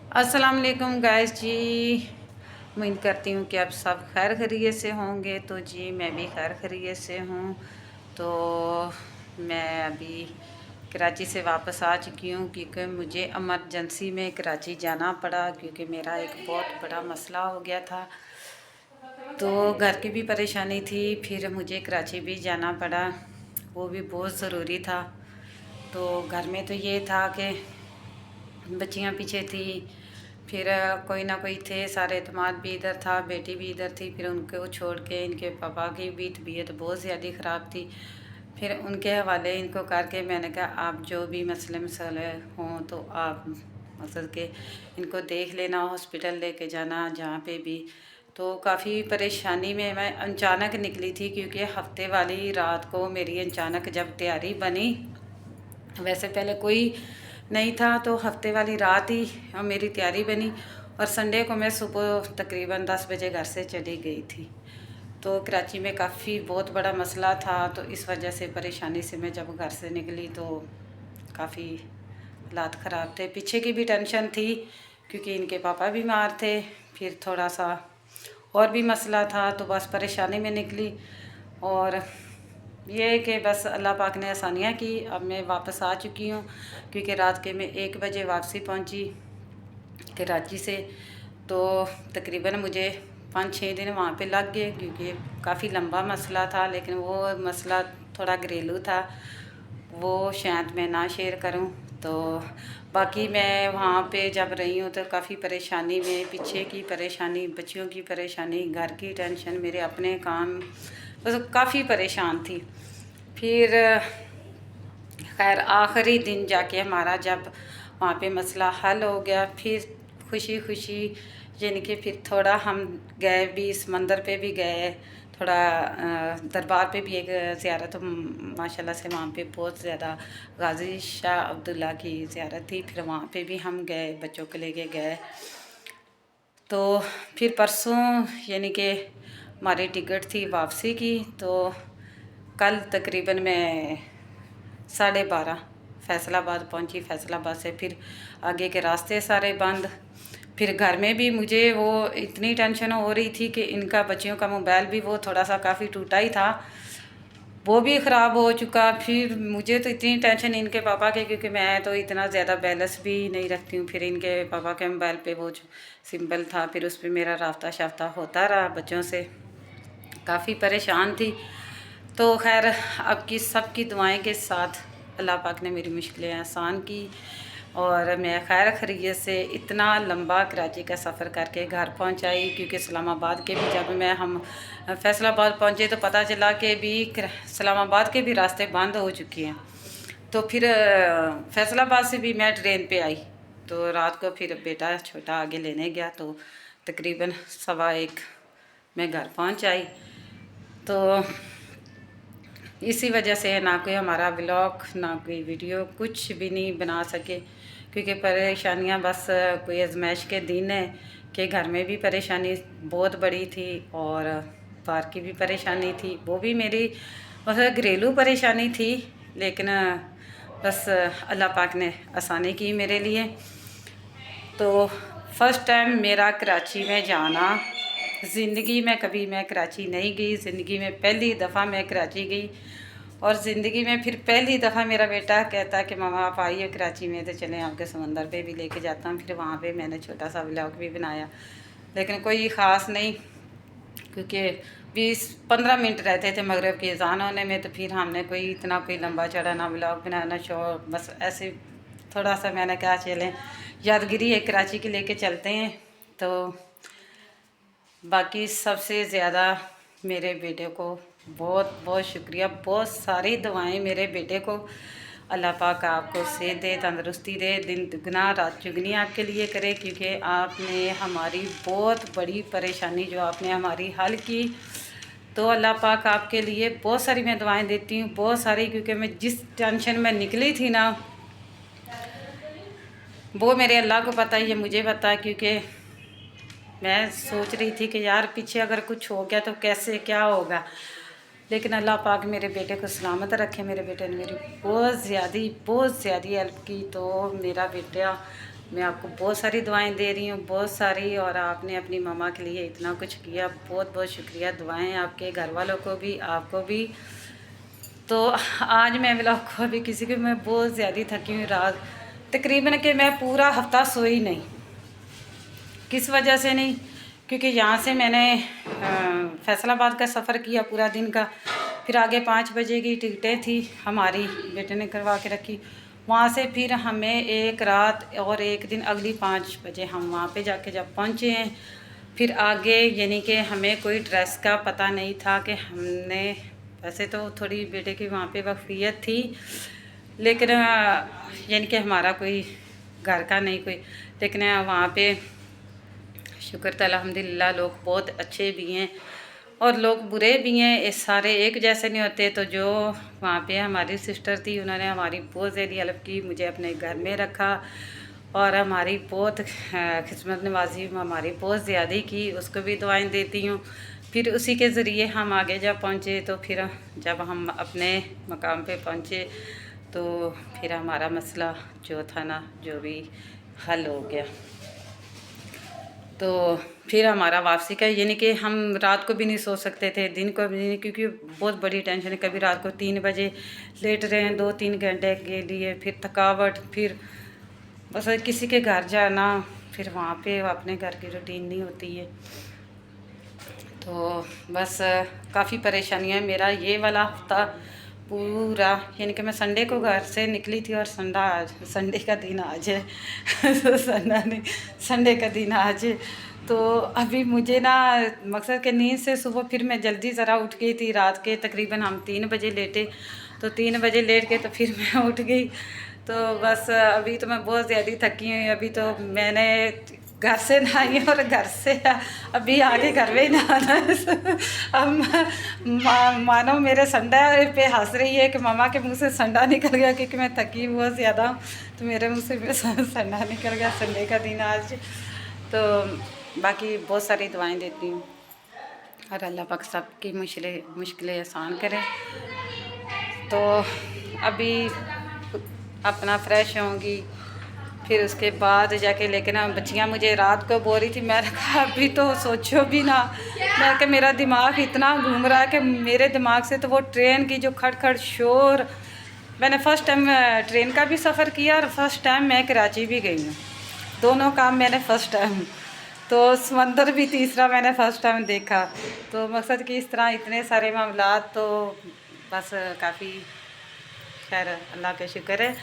अस्सलाम वालेकुम गाइस जी। उम्मीद करती हूँ कि आप सब खैर खैरियत से होंगे। तो जी मैं भी खैर खैरियत से हूँ। तो मैं अभी कराची से वापस आ चुकी हूँ क्योंकि मुझे इमरजेंसी में कराची जाना पड़ा क्योंकि मेरा एक बहुत बड़ा मसला हो गया था। तो घर की भी परेशानी थी, फिर मुझे कराची भी जाना पड़ा, वो भी बहुत ज़रूरी था। तो घर में तो ये था कि बच्चियाँ पीछे थी, फिर कोई ना कोई थे, सारे एतमाद भी इधर था, बेटी भी इधर थी। फिर उनको छोड़ के इनके पापा की भी तबीयत बहुत ज़्यादा ख़राब थी। फिर उनके हवाले इनको करके मैंने कहा आप जो भी मसले मसले हों तो आप मतलब के इनको देख लेना, हॉस्पिटल लेके जाना जहाँ पे भी। तो काफ़ी परेशानी में मैं अचानक निकली थी क्योंकि हफ्ते वाली रात को मेरी अचानक जब तैयारी बनी, वैसे पहले कोई नहीं था, तो हफ्ते वाली रात ही मेरी तैयारी बनी और संडे को मैं सुबह तकरीबन 10 बजे घर से चली गई थी। तो कराची में काफ़ी बहुत बड़ा मसला था, तो इस वजह से परेशानी से मैं जब घर से निकली तो काफ़ी हालात ख़राब थे। पीछे की भी टेंशन थी क्योंकि इनके पापा बीमार थे, फिर थोड़ा सा और भी मसला था, तो बस परेशानी में निकली। और ये है कि बस अल्लाह पाक ने आसानियाँ की। अब मैं वापस आ चुकी हूँ क्योंकि रात के मैं 1 बजे वापसी पहुँची कराची से। तो तकरीबन मुझे 5-6 दिन वहाँ पे लग गए क्योंकि काफ़ी लंबा मसला था, लेकिन वो मसला थोड़ा घरेलू था, वो शायद मैं ना शेयर करूँ। तो बाकी मैं वहाँ पे जब रही हूँ तो काफ़ी परेशानी में, पीछे की परेशानी, बच्चियों की परेशानी, घर की टेंशन, मेरे अपने काम, बस काफ़ी परेशान थी। फिर खैर आखिरी दिन जाके हमारा जब वहाँ पे मसला हल हो गया, फिर खुशी खुशी यानी कि फिर थोड़ा हम गए भी, समंदर पे भी गए, थोड़ा दरबार पे भी एक ज़ियारत माशाल्लाह से वहाँ पे बहुत ज़्यादा गाजी शाह अब्दुल्ला की ज़ियारत थी, फिर वहाँ पे भी हम गए, बच्चों को लेके गए। तो फिर परसों यानी कि हमारी टिकट थी वापसी की, तो कल तकरीबन मैं 12:30 फैसलाबाद पहुंची। फैसलाबाद से फिर आगे के रास्ते सारे बंद। फिर घर में भी मुझे वो इतनी टेंशन हो रही थी कि इनका बच्चियों का मोबाइल भी वो थोड़ा सा काफ़ी टूटा ही था, वो भी ख़राब हो चुका। फिर मुझे तो इतनी टेंशन इनके पापा के, क्योंकि मैं तो इतना ज़्यादा बैलेंस भी नहीं रखती हूँ। फिर इनके पापा के मोबाइल पे वो सिंबल था, फिर उस पर मेरा रास्ता शाफ्ता होता रहा बच्चों से, काफ़ी परेशान थी। तो खैर अब की सब की दुआएं के साथ अल्लाह पाक ने मेरी मुश्किलें आसान की और मैं खैर खैरियत से इतना लंबा कराची का सफ़र करके घर पहुंच आई। क्योंकि इस्लामाबाद के भी जब हम फैसलाबाद पहुंचे तो पता चला कि भी इस्लामाबाद के भी रास्ते बंद हो चुके हैं। तो फिर फैसलाबाद से भी मैं ट्रेन पे आई, तो रात को फिर बेटा छोटा आगे लेने गया, तो तकरीबन 1:15 मैं घर पहुंच आई। तो इसी वजह से ना कोई हमारा व्लॉग, ना कोई वीडियो, कुछ भी नहीं बना सके क्योंकि परेशानियां, बस कोई आजमाइश के दिन है कि घर में भी परेशानी बहुत बड़ी थी और बाहर की भी परेशानी थी। वो भी मेरी बस घरेलू परेशानी थी, लेकिन बस अल्लाह पाक ने आसानी की मेरे लिए। तो फर्स्ट टाइम मेरा कराची में जाना, ज़िंदगी में कभी मैं कराची नहीं गई, ज़िंदगी में पहली दफ़ा मैं कराची गई। और ज़िंदगी में फिर पहली दफ़ा मेरा बेटा कहता कि मामा आप आइए कराची में, तो चलें आपके समंदर पे भी लेके जाता हूँ। फिर वहाँ पे मैंने छोटा सा व्लॉग भी बनाया, लेकिन कोई ख़ास नहीं क्योंकि 20-15 मिनट रहते थे मगरिब की अज़ान होने में। तो फिर हमने कोई इतना कोई लंबा चढ़ा ना व्लॉग बनाया ना शो, बस ऐसे थोड़ा सा मैंने कहा चलें यादगिरी है कराची की लेके चलते हैं। तो बाकी सबसे ज़्यादा मेरे बेटे को बहुत बहुत शुक्रिया, बहुत सारी दुआएं मेरे बेटे को। अल्लाह पाक आपको सेहत दे, तंदरुस्ती दे, दिन दुगना रात चुगनी आपके लिए करे, क्योंकि आपने हमारी बहुत बड़ी परेशानी जो आपने हमारी हल की। तो अल्लाह पाक आपके लिए बहुत सारी मैं दुआएं देती हूँ, बहुत सारी, क्योंकि मैं जिस टेंशन में निकली थी ना, वो मेरे अल्लाह को पता है, ये मुझे पता है। क्योंकि मैं सोच रही थी कि यार पीछे अगर कुछ हो गया तो कैसे क्या होगा, लेकिन अल्लाह पाक मेरे बेटे को सलामत रखे। मेरे बेटे ने मेरी बहुत ज़्यादा हेल्प की। तो मेरा बेटा मैं आपको बहुत सारी दुआएं दे रही हूँ, बहुत सारी, और आपने अपनी मम्मा के लिए इतना कुछ किया, बहुत बहुत शुक्रिया। दुआएं आपके घर वालों को भी, आपको भी। तो आज मैं व्लॉग को अभी किसी को, मैं बहुत ज़्यादा थकी हुई, रात तकरीबन कि मैं पूरा हफ्ता सोई नहीं। किस वजह से नहीं, क्योंकि यहाँ से मैंने फैसलाबाद का सफ़र किया पूरा दिन का, फिर आगे 5 बजे की टिकटें थी हमारी, बेटे ने करवा के रखी। वहाँ से फिर हमें एक रात और एक दिन, अगली 5 बजे हम वहाँ पे जाके जब पहुँचे हैं, फिर आगे यानी कि हमें कोई ड्रेस का पता नहीं था कि हमने, वैसे तो थोड़ी बेटे की वहाँ पे वफ़ीयत थी, लेकिन यानी कि हमारा कोई घर का नहीं कोई, लेकिन वहाँ पे शुक्र तो अल्हम्दुलिल्लाह लोग बहुत अच्छे भी हैं और लोग बुरे भी हैं, इस सारे एक जैसे नहीं होते। तो जो वहाँ पे हमारी सिस्टर थी, उन्होंने हमारी बहुत ज़्यादा हेल्प की, मुझे अपने घर में रखा और हमारी बहुत खिस्मत नवाजी हमारी बहुत ज़्यादा की, उसको भी दुआएं देती हूँ। फिर उसी के ज़रिए हम आगे जब पहुँचे, तो फिर जब हम अपने मकाम पे पहुँचे, तो फिर हमारा मसला जो था ना, जो भी हल हो गया। तो फिर हमारा वापसी का, यानी कि हम रात को भी नहीं सो सकते थे, दिन को भी नहीं, क्योंकि बहुत बड़ी टेंशन है। कभी रात को 3 बजे लेट रहे हैं 2-3 घंटे के लिए, फिर थकावट, फिर बस किसी के घर जाना, फिर वहाँ पे अपने घर की रूटीन नहीं होती है। तो बस काफ़ी परेशानियाँ, मेरा ये वाला हफ्ता पूरा, यानी कि मैं संडे को घर से निकली थी और संडे का दिन आज है संडे का दिन आज है। तो अभी मुझे ना मकसद के नींद से सुबह फिर मैं जल्दी ज़रा उठ गई थी, रात के तकरीबन हम 3 बजे लेटे, तो 3 बजे लेट के तो फिर मैं उठ गई। तो बस अभी तो मैं बहुत ज़्यादा थकी हुई। अभी तो मैंने घर से नहाई और घर से अभी आगे घर में ही नहाना है। अब मानो मेरे संडा पे हंस रही है कि मामा के मुंह से संडा निकल गया, क्योंकि मैं थकी बहुत ज़्यादा, तो मेरे मुंह से संडा निकल गया। संडे का दिन आज। तो बाकी बहुत सारी दुआएं देती हूँ और अल्लाह पाक सबकी मुश्किलें आसान करे। तो अभी अपना फ्रेश होंगी, फिर उसके बाद जाके, लेकिन बच्चियाँ मुझे रात को बोल रही थी, मैंने कहा अभी तो सोचो भी ना, मैं कि मेरा दिमाग इतना घूम रहा है कि मेरे दिमाग से तो वो ट्रेन की जो खड़ शोर, मैंने फ़र्स्ट टाइम ट्रेन का भी सफ़र किया और फर्स्ट टाइम मैं कराची भी गई हूँ, दोनों काम मैंने फ़र्स्ट टाइम। तो समंदर भी तीसरा मैंने फ़र्स्ट टाइम देखा। तो मकसद कि इस तरह इतने सारे मामला, तो बस काफ़ी खैर अल्लाह का शुक्र है।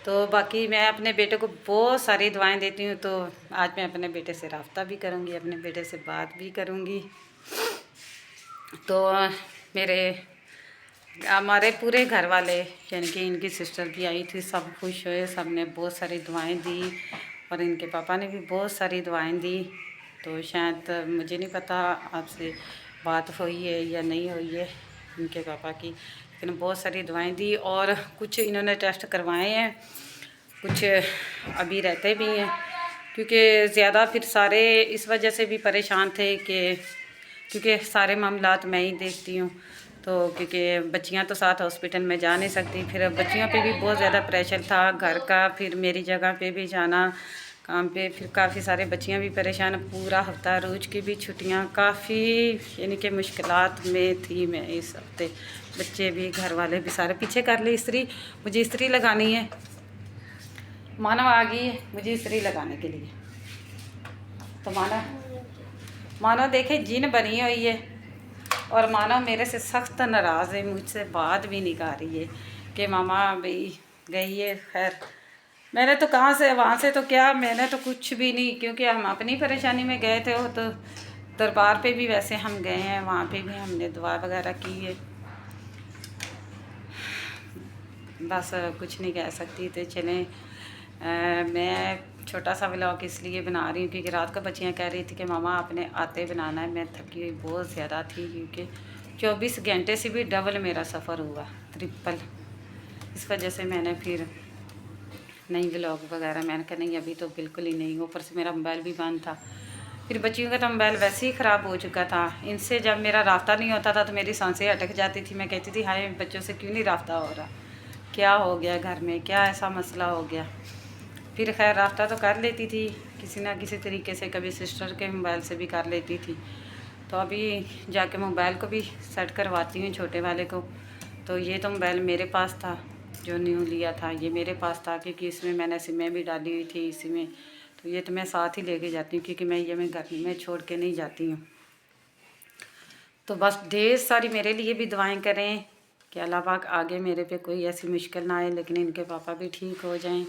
तो बाकी मैं अपने बेटे को बहुत सारी दुआएं देती हूँ। तो आज मैं अपने बेटे से रब्ता भी करूँगी, अपने बेटे से बात भी करूँगी। तो हमारे पूरे घर वाले, यानी कि इनकी सिस्टर भी आई थी, सब खुश हुए, सब ने बहुत सारी दुआएं दी और इनके पापा ने भी बहुत सारी दुआएं दी। तो शायद मुझे नहीं पता आपसे बात हुई है या नहीं हुई है इनके पापा की, लेकिन बहुत सारी दुआएं दी और कुछ इन्होंने टेस्ट करवाए हैं, कुछ अभी रहते भी हैं, क्योंकि ज़्यादा फिर सारे इस वजह से भी परेशान थे कि क्योंकि सारे मामलात मैं ही देखती हूँ। तो क्योंकि बच्चियाँ तो साथ हॉस्पिटल में जा नहीं सकती, फिर बच्चियों पे भी बहुत ज़्यादा प्रेशर था घर का, फिर मेरी जगह पे भी जाना काम पे, फिर काफ़ी सारे बच्चियाँ भी परेशान, पूरा हफ्ता रोज़ की भी छुट्टियाँ, काफ़ी यानी कि मुश्किलात में थी मैं इस हफ्ते। बच्चे भी, घर वाले भी, सारे पीछे कर ले इस्त्री, मुझे इस्त्री लगानी है, मानव आ गई है मुझे इस्त्री लगाने के लिए। तो मानव देखे जिन बनी हुई है और मानव मेरे से सख्त नाराज़ है, मुझसे बात भी नहीं कर रही है कि मामा भाई गई है। खैर मैंने तो कहाँ से, वहाँ से तो क्या, मैंने तो कुछ भी नहीं, क्योंकि हम अपनी परेशानी में गए थे। वो तो दरबार पे भी वैसे हम गए हैं, वहाँ पे भी हमने दुआ वगैरह की है। बस कुछ नहीं कह सकती। तो चलें, मैं छोटा सा व्लॉग इसलिए बना रही हूँ क्योंकि रात को बच्चियाँ कह रही थी कि मामा आपने आते बनाना है। मैं थकी हुई बहुत ज़्यादा थी, क्योंकि 24 घंटे से भी डबल मेरा सफ़र हुआ, ट्रिपल। इस वजह से मैंने फिर नहीं व्लॉग वगैरह, मैंने कहा नहीं अभी तो बिल्कुल ही नहीं। ऊपर से मेरा मोबाइल भी बंद था, फिर बच्चियों का तो मोबाइल वैसे ही ख़राब हो चुका था। इनसे जब मेरा रास्ता नहीं होता था तो मेरी सांसें अटक जाती थी। मैं कहती थी हाय बच्चों से क्यों नहीं रास्ता हो रहा, क्या हो गया घर में, क्या ऐसा मसला हो गया। फिर खैर रास्ता तो कर लेती थी किसी ना किसी तरीके से, कभी सिस्टर के मोबाइल से भी कर लेती थी। तो अभी जाके मोबाइल को भी सेट करवाती हूँ छोटे वाले को। तो ये तो मोबाइल मेरे पास था, जो न्यू लिया था ये मेरे पास था, क्योंकि इसमें मैंने सिमें भी डाली हुई थी इसी में। तो ये तो मैं साथ ही लेके जाती हूँ, क्योंकि मैं घर में छोड़ के नहीं जाती हूँ। तो बस ढेर सारी मेरे लिए भी दुआएं करें कि अल्लाह पाक आगे मेरे पे कोई ऐसी मुश्किल ना आए, लेकिन इनके पापा भी ठीक हो जाएं,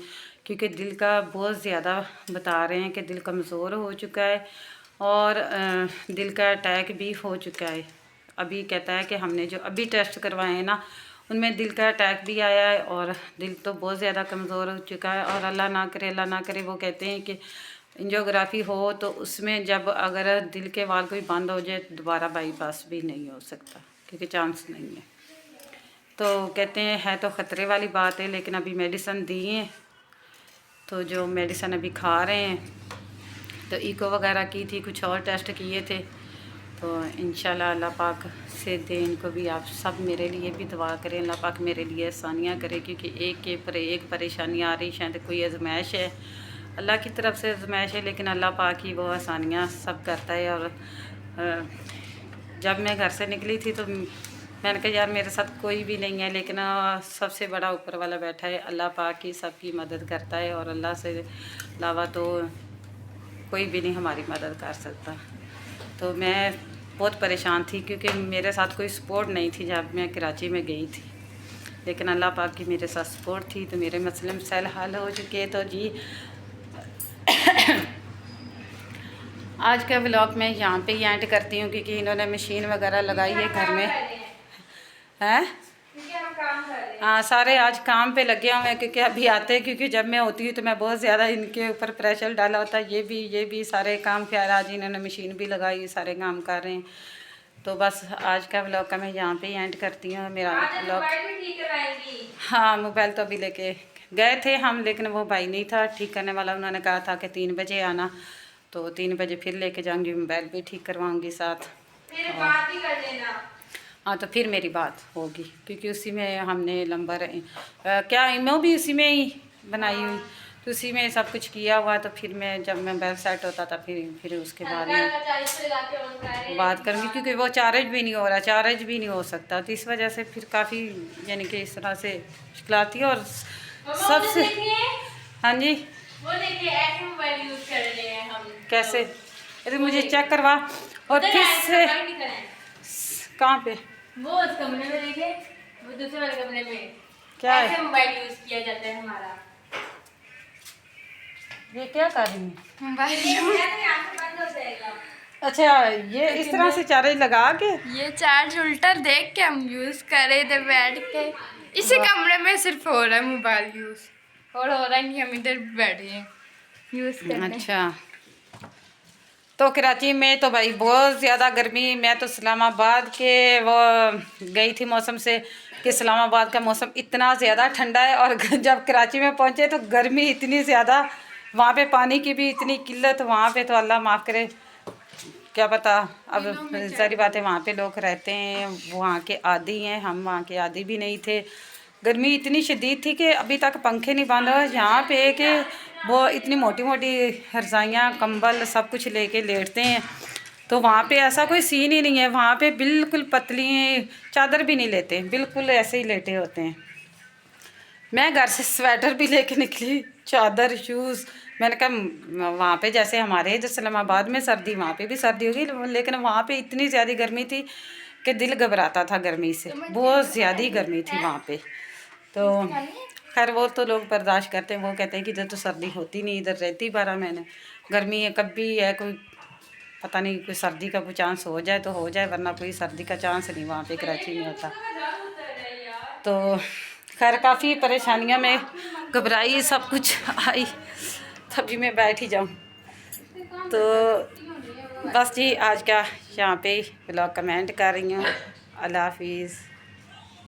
क्योंकि दिल का बहुत ज़्यादा बता रहे हैं कि दिल कमज़ोर हो चुका है और दिल का अटैक भी हो चुका है। अभी कहता है कि हमने जो अभी टेस्ट करवाए हैं ना, उनमें दिल का अटैक भी आया है और दिल तो बहुत ज़्यादा कमज़ोर हो चुका है। और अल्लाह ना करे, वो कहते हैं कि एंजियोग्राफी हो तो उसमें जब अगर दिल के वाल कोई बंद हो जाए दोबारा बाईपास भी नहीं हो सकता, क्योंकि चांस नहीं है। तो कहते हैं है तो ख़तरे वाली बात है, लेकिन अभी मेडिसिन दी हैं, तो जो मेडिसिन अभी खा रहे हैं। तो इको वगैरह की थी, कुछ और टेस्ट किए थे। तो इंशाल्लाह अल्लाह पाक से दे इनको भी। आप सब मेरे लिए भी दुआ करें, अल्लाह पाक मेरे लिए आसानियाँ करे, क्योंकि एक के पर एक परेशानी आ रही, शायद कोई आजमाइश है, अल्लाह की तरफ से आजमाइश है, लेकिन अल्लाह पाक ही वो आसानियाँ सब करता है। और जब मैं घर से निकली थी तो मैंने कहा यार मेरे साथ कोई भी नहीं है, लेकिन सबसे बड़ा ऊपर वाला बैठा है, अल्लाह पाक ही सबकी मदद करता है, और अल्लाह से अलावा तो कोई भी नहीं हमारी मदद कर सकता। तो मैं बहुत परेशान थी, क्योंकि मेरे साथ कोई सपोर्ट नहीं थी जब मैं कराची में गई थी, लेकिन अल्लाह पाक की मेरे साथ सपोर्ट थी, तो मेरे मसले मसाइल हल हो चुके। तो जी आज का व्लॉग मैं यहाँ पे ही एंड करती हूँ, क्योंकि इन्होंने मशीन वगैरह लगाई है घर में, हैं? हाँ, सारे आज काम पे लगे हुए हैं, क्योंकि अभी आते हैं, क्योंकि जब मैं होती हूँ तो मैं बहुत ज़्यादा इनके ऊपर प्रेशर डाला होता है। ये भी सारे काम, खैर आज इन्होंने मशीन भी लगाई, सारे काम कर रहे हैं। तो बस आज का व्लॉग का मैं यहाँ पे ही एंड करती हूँ। मेरा व्लॉग, हाँ मोबाइल तो अभी लेके गए थे हम, लेकिन वो भाई नहीं था ठीक करने वाला, उन्होंने कहा था कि 3 बजे आना, तो 3 बजे फिर लेके जाऊँगी, मोबाइल भी ठीक करवाऊँगी साथ। हाँ, तो फिर मेरी बात होगी, क्योंकि उसी में हमने नंबर क्या इमो भी उसी में ही बनाई हुई, तो उसी में सब कुछ किया हुआ। तो फिर मैं जब मोबाइल सेट होता था फिर उसके बाद में बात करूँगी, क्योंकि वो चार्ज भी नहीं हो रहा, चार्ज भी नहीं हो सकता, तो इस वजह से फिर काफ़ी यानी कि इस तरह से मुश्किल आती है। और सबसे, हाँ जी, वो देखिए ऐसे मोबाइल यूज़ कर रहे हैं हम, कैसे? अरे मुझे चेक करवा, और फिर से कहाँ पे वो उस कमरे में देखे, वो दूसरे वाले कमरे में क्या ऐसे मोबाइल यूज किया जाता है हमारा। ये क्या कर रही है? मोबाइल बंद हो जाएगा। अच्छा, ये इस तरह से चार्ज लगा के, ये चार्ज उल्टा देख के हम यूज कर रहे थे बैठ के, इसी कमरे में सिर्फ हो रहा है मोबाइल यूज, और हो रहा है कि हम इधर बैठे हैं यूज करने। अच्छा, तो कराची में तो भाई बहुत ज़्यादा गर्मी। मैं तो इस्लामाबाद के वो गई थी मौसम से, कि इस्लामाबाद का मौसम इतना ज़्यादा ठंडा है, और जब कराची में पहुँचे तो गर्मी इतनी ज़्यादा, वहाँ पे पानी की भी इतनी किल्लत, वहाँ पे तो अल्लाह माफ़ करे, क्या पता। अब सारी बातें, वहाँ पे लोग रहते हैं, वहाँ के आदी हैं, हम वहाँ के आदी भी नहीं थे। गर्मी इतनी शदीद थी कि अभी तक पंखे नहीं बंद हुए यहाँ पे, कि वो इतनी मोटी मोटी रज़ाइयाँ कंबल सब कुछ लेके लेटते हैं। तो वहाँ पे ऐसा कोई सीन ही नहीं है, वहाँ पे बिल्कुल पतली चादर भी नहीं लेते, बिल्कुल ऐसे ही लेटे होते हैं। मैं घर से स्वेटर भी लेके निकली, चादर, शूज़। मैंने कहा वहाँ पे जैसे हमारे इधर इस्लामाबाद में सर्दी, वहाँ पे भी सर्दी होगी, लेकिन वहाँ पे इतनी ज़्यादा गर्मी थी कि दिल घबराता था गर्मी से, बहुत ज़्यादा गर्मी थी वहाँ पे। तो खैर वो तो लोग बर्दाश्त करते हैं, वो कहते हैं कि इधर तो सर्दी होती नहीं, इधर रहती 12 महीने गर्मी है, कभी है कोई पता नहीं, कोई सर्दी का कोई चांस हो जाए तो हो जाए, वरना कोई सर्दी का चांस नहीं वहाँ पे कराची में होता। तो खैर काफ़ी परेशानियाँ में घबराई, सब कुछ आई, तभी मैं बैठ ही जाऊँ। तो बस जी आज का यहाँ पे व्लॉग कमेंट कर रही हूँ। अल्लाह हाफिज़।